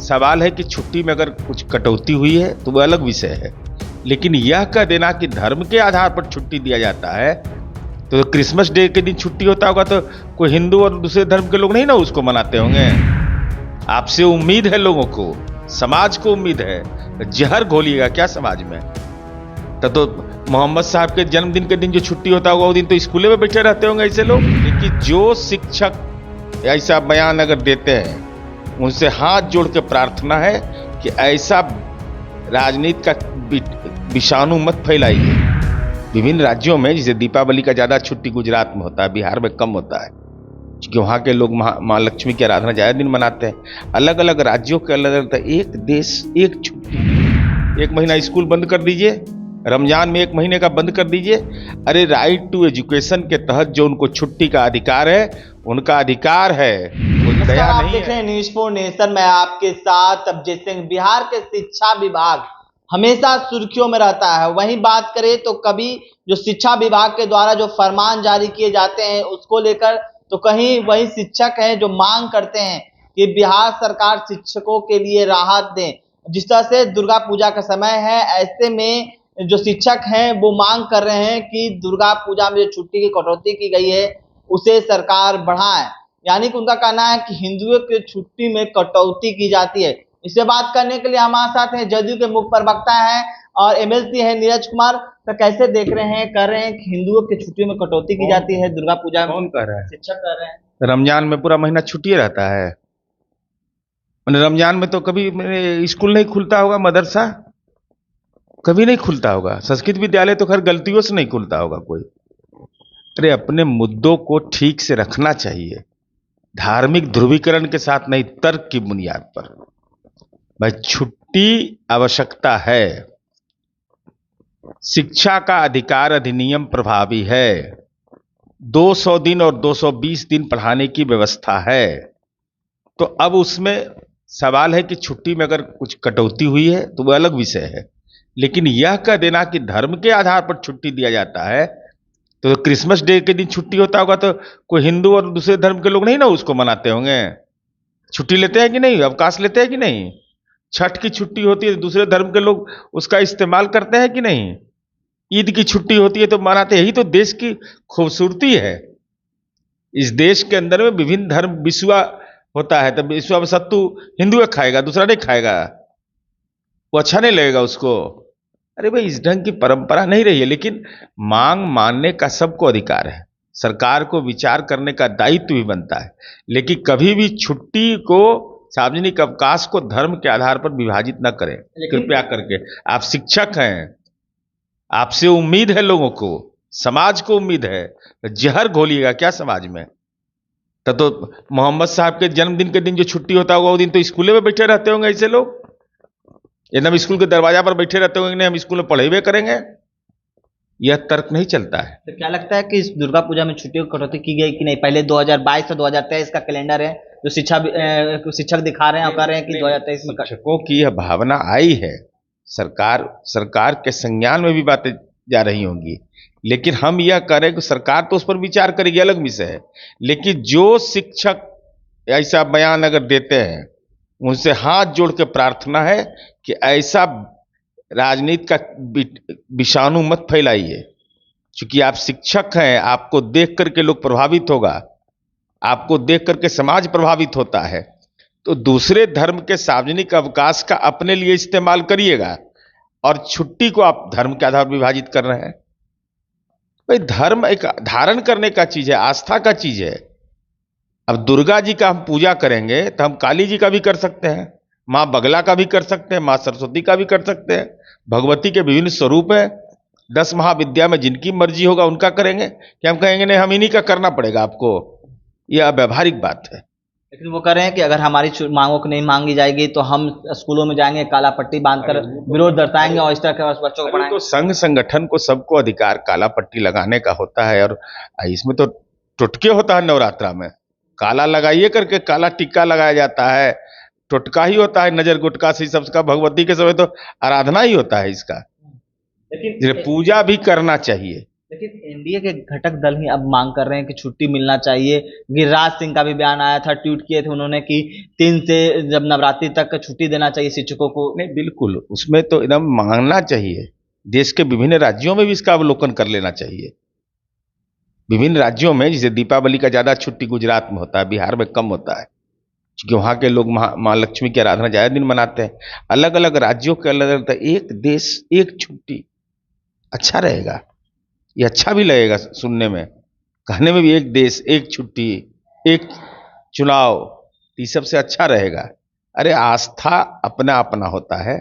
सवाल है कि छुट्टी में अगर कुछ कटौती हुई है तो वह अलग विषय है, लेकिन यह कह देना कि धर्म के आधार पर छुट्टी दिया जाता है, तो क्रिसमस डे के दिन छुट्टी होता होगा तो कोई हिंदू और दूसरे धर्म के लोग नहीं ना उसको मनाते होंगे। आपसे उम्मीद है, लोगों को, समाज को उम्मीद है, जहर घोलिएगा क्या समाज में? तो मोहम्मद साहब के जन्मदिन के दिन जो छुट्टी होता होगा वो दिन तो स्कूले में बैठे रहते होंगे ऐसे लोग। लेकिन जो शिक्षक ऐसा बयान अगर देते हैं, उनसे हाथ जोड़ के प्रार्थना है कि ऐसा राजनीति का विषाणु मत फैलाइए। विभिन्न राज्यों में जैसे दीपावली का ज्यादा छुट्टी गुजरात में होता है, बिहार में कम होता है, क्योंकि वहाँ के लोग माँ लक्ष्मी की आराधना ज्यादा दिन मनाते हैं। अलग अलग राज्यों के अलग अलग, एक देश एक छुट्टी। एक महीना स्कूल बंद कर दीजिए, रमजान में 1 महीने का बंद कर दीजिए। अरे राइट टू एजुकेशन के तहत जो उनको छुट्टी का अधिकार है, उनका अधिकार है, कोई दया नहीं देख रहे हैं न्यूज़ फॉर नेशन। मैं आपके साथ अभिजीत सिंह। बिहार के शिक्षा विभाग हमेशा सुर्खियों में रहता है। वहीं बात करें तो कभी जो शिक्षा विभाग के द्वारा जो फरमान जारी किए जाते हैं उसको लेकर, तो कहीं वही शिक्षक हैं जो मांग करते हैं कि बिहार सरकार शिक्षकों के लिए राहत दें। जिस तरह से दुर्गा पूजा का समय है, ऐसे में जो शिक्षक हैं वो मांग कर रहे हैं कि दुर्गा पूजा में जो छुट्टी की कटौती की गई है उसे सरकार बढ़ाए। यानी कि उनका कहना है कि हिंदुओं की छुट्टी में कटौती की जाती है। इससे बात करने के लिए हमारे साथ हैं जदयू के मुख्य प्रवक्ता हैं और एमएलसी हैं नीरज कुमार। तो कैसे देख रहे हैं, कर रहे हैं कि हिंदुओं की छुट्टी में कटौती की जाती है दुर्गा पूजा में? कौन कर रहा है? शिक्षक कर रहे हैं। रमजान में पूरा महीना छुट्टी रहता है। रमजान में तो कभी स्कूल नहीं खुलता होगा, मदरसा कभी नहीं खुलता होगा, संस्कृत विद्यालय तो खैर गलतियों से नहीं खुलता होगा कोई। अरे अपने मुद्दों को ठीक से रखना चाहिए, धार्मिक ध्रुवीकरण के साथ नहीं, तर्क की बुनियाद पर। भाई छुट्टी आवश्यकता है, शिक्षा का अधिकार अधिनियम प्रभावी है, 200 दिन और 220 दिन पढ़ाने की व्यवस्था है। तो अब उसमें सवाल है कि छुट्टी में अगर कुछ कटौती हुई है तो वह अलग विषय है, लेकिन यह कह देना कि धर्म के आधार पर छुट्टी दिया जाता है, तो क्रिसमस डे के दिन छुट्टी होता होगा तो कोई हिंदू और दूसरे धर्म के लोग नहीं ना उसको मनाते होंगे। छुट्टी लेते हैं कि नहीं, अवकाश लेते हैं कि नहीं? छठ की छुट्टी होती है तो दूसरे धर्म के लोग उसका इस्तेमाल करते हैं कि नहीं? ईद की छुट्टी होती है तो मनाते हैं। यही तो देश की खूबसूरती है। इस देश के अंदर में विभिन्न धर्म विश्वा होता है, तब विश्वा में सत्तू हिंदू खाएगा, दूसरा नहीं खाएगा, वो अच्छा नहीं लगेगा उसको। अरे भाई इस ढंग की परंपरा नहीं रही है। लेकिन मांग मानने का सबको अधिकार है, सरकार को विचार करने का दायित्व भी बनता है, लेकिन कभी भी छुट्टी को, सार्वजनिक अवकाश को धर्म के आधार पर विभाजित न करें कृपया करके। आप शिक्षक हैं, आपसे उम्मीद है, लोगों को, समाज को उम्मीद है, जहर घोलिएगा क्या समाज में? तो मोहम्मद साहब के जन्मदिन के दिन जो छुट्टी होता होगा वो दिन तो स्कूले में बैठे रहते होंगे ऐसे लोग। एकदम स्कूल के दरवाजा पर बैठे रहते होंगे, नहीं हम स्कूल में पढ़ेबे करेंगे, यह तर्क नहीं चलता है। तो क्या लगता है कि इस दुर्गा पूजा में छुट्टियों की कटौती की गई कि नहीं? पहले 2022 और 2023 का कैलेंडर है जो शिक्षक दिखा रहे हैं और कह रहे हैं कि 2023 में शिक्षकों की यह भावना आई है, सरकार के संज्ञान में भी बातें जा रही होंगी, लेकिन हम यह करें कि सरकार तो उस पर विचार करेगी, अलग विषय है। लेकिन जो शिक्षक ऐसा बयान अगर देते हैं, उनसे हाथ जोड़ के प्रार्थना है कि ऐसा राजनीति का विषाणु मत फैलाइए। क्योंकि आप शिक्षक हैं, आपको देख करके लोग प्रभावित होगा, आपको देख करके समाज प्रभावित होता है। तो दूसरे धर्म के सार्वजनिक अवकाश का अपने लिए इस्तेमाल करिएगा, और छुट्टी को आप धर्म के आधार पर विभाजित कर रहे हैं। भाई धर्म एक धारण करने का चीज है, आस्था का चीज है। अब दुर्गा जी का हम पूजा करेंगे तो हम काली जी का भी कर सकते हैं, माँ बगला का भी कर सकते हैं, माँ सरस्वती का भी कर सकते हैं। भगवती के विभिन्न स्वरूप है, 10 महाविद्या में जिनकी मर्जी होगा उनका करेंगे। कि हम कहेंगे नहीं हम इन्हीं का करना पड़ेगा आपको? यह अव्यावहारिक बात है। लेकिन वो कह रहे हैं कि अगर हमारी मांगों को नहीं मांगी जाएगी तो हम स्कूलों में जाएंगे, काला पट्टी बांधकर विरोध दर्शाएंगे और इस तरह के बच्चों को पढ़ाएंगे। तो संघ संगठन को सबको अधिकार काला पट्टी लगाने का होता है, और इसमें तो टुटके होता है। नवरात्रा में काला लगाइए करके काला टिक्का लगाया जाता है, टुटका ही होता है, नजर गुटका से सबका। भगवती के समय तो आराधना ही होता है इसका। लेकिन पूजा भी करना चाहिए, लेकिन एनडीए के घटक दल ही अब मांग कर रहे हैं कि छुट्टी मिलना चाहिए। गिरिराज सिंह का भी बयान आया था, ट्वीट किए थे उन्होंने कि 3 से जब नवरात्रि तक छुट्टी देना चाहिए शिक्षकों को। नहीं, बिल्कुल उसमें तो एकदम मांगना चाहिए। देश के विभिन्न राज्यों में भी इसका अवलोकन कर लेना चाहिए। विभिन्न राज्यों में जैसे दीपावली का ज्यादा छुट्टी गुजरात में होता है, बिहार में कम होता है, क्योंकि वहां के लोग माँ लक्ष्मी की आराधना ज्यादा दिन मनाते हैं। अलग अलग राज्यों के अलग अलग, एक देश एक छुट्टी अच्छा रहेगा, ये अच्छा भी लगेगा सुनने में, कहने में भी। एक देश एक छुट्टी एक चुनाव, ये सबसे अच्छा रहेगा। अरे आस्था अपना अपना होता है।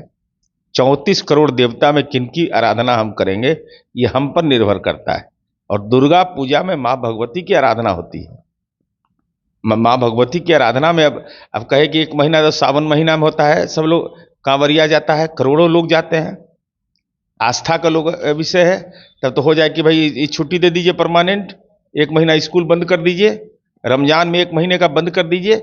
34 करोड़ देवता में किनकी आराधना हम करेंगे, ये हम पर निर्भर करता है। और दुर्गा पूजा में माँ भगवती की आराधना होती है। माँ भगवती की आराधना में अब कहे कि एक महीना तो सावन महीना में होता है, सब लोग कांवरिया जाता है, करोड़ों लोग जाते हैं, आस्था का लोग विषय है। तब तो हो जाए कि भाई ये छुट्टी दे दीजिए परमानेंट, एक महीना स्कूल बंद कर दीजिए, रमजान में 1 महीने का बंद कर दीजिए।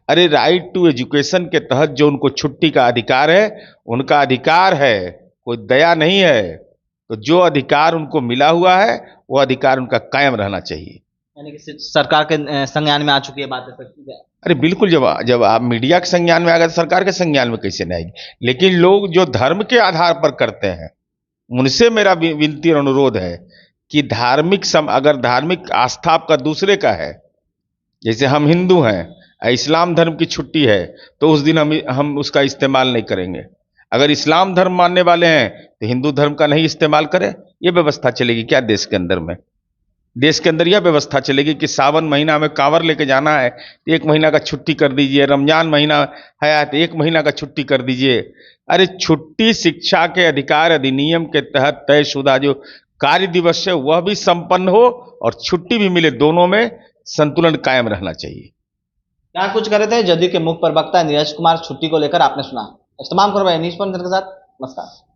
अरे राइट टू एजुकेशन के तहत जो उनको छुट्टी का अधिकार है, उनका अधिकार है, कोई दया नहीं है। तो जो अधिकार उनको मिला हुआ है वो अधिकार उनका कायम रहना चाहिए। यानी कि सरकार के संज्ञान में आ चुकी है बात है सर। अरे बिल्कुल, जब जब आप मीडिया के संज्ञान में आ गए तो सरकार के संज्ञान में कैसे नहीं आएगी। लेकिन लोग जो धर्म के आधार पर करते हैं, उनसे मेरा विनती और अनुरोध है कि अगर धार्मिक आस्था आपका दूसरे का है, जैसे हम हिंदू हैं, इस्लाम धर्म की छुट्टी है, तो उस दिन हम उसका इस्तेमाल नहीं करेंगे। अगर इस्लाम धर्म मानने वाले हैं तो हिंदू धर्म का नहीं इस्तेमाल करें। ये व्यवस्था चलेगी क्या देश के अंदर में? देश के अंदर यह व्यवस्था चलेगी कि सावन महीना में कांवर लेके जाना है तो 1 महीना का छुट्टी कर दीजिए, रमजान महीना है तो 1 महीना का छुट्टी कर दीजिए। अरे छुट्टी शिक्षा के अधिकार अधिनियम के तहत तयशुदा जो कार्य दिवस है वह भी संपन्न हो और छुट्टी भी मिले, दोनों में संतुलन कायम रहना चाहिए। यहाँ कुछ कर रहे थे जदयू के मुख्य प्रवक्ता नीरज कुमार। छुट्टी को लेकर आपने सुना। इस्तेमाल करो भाई न्यूज़ पॉइंट के साथ। नमस्कार।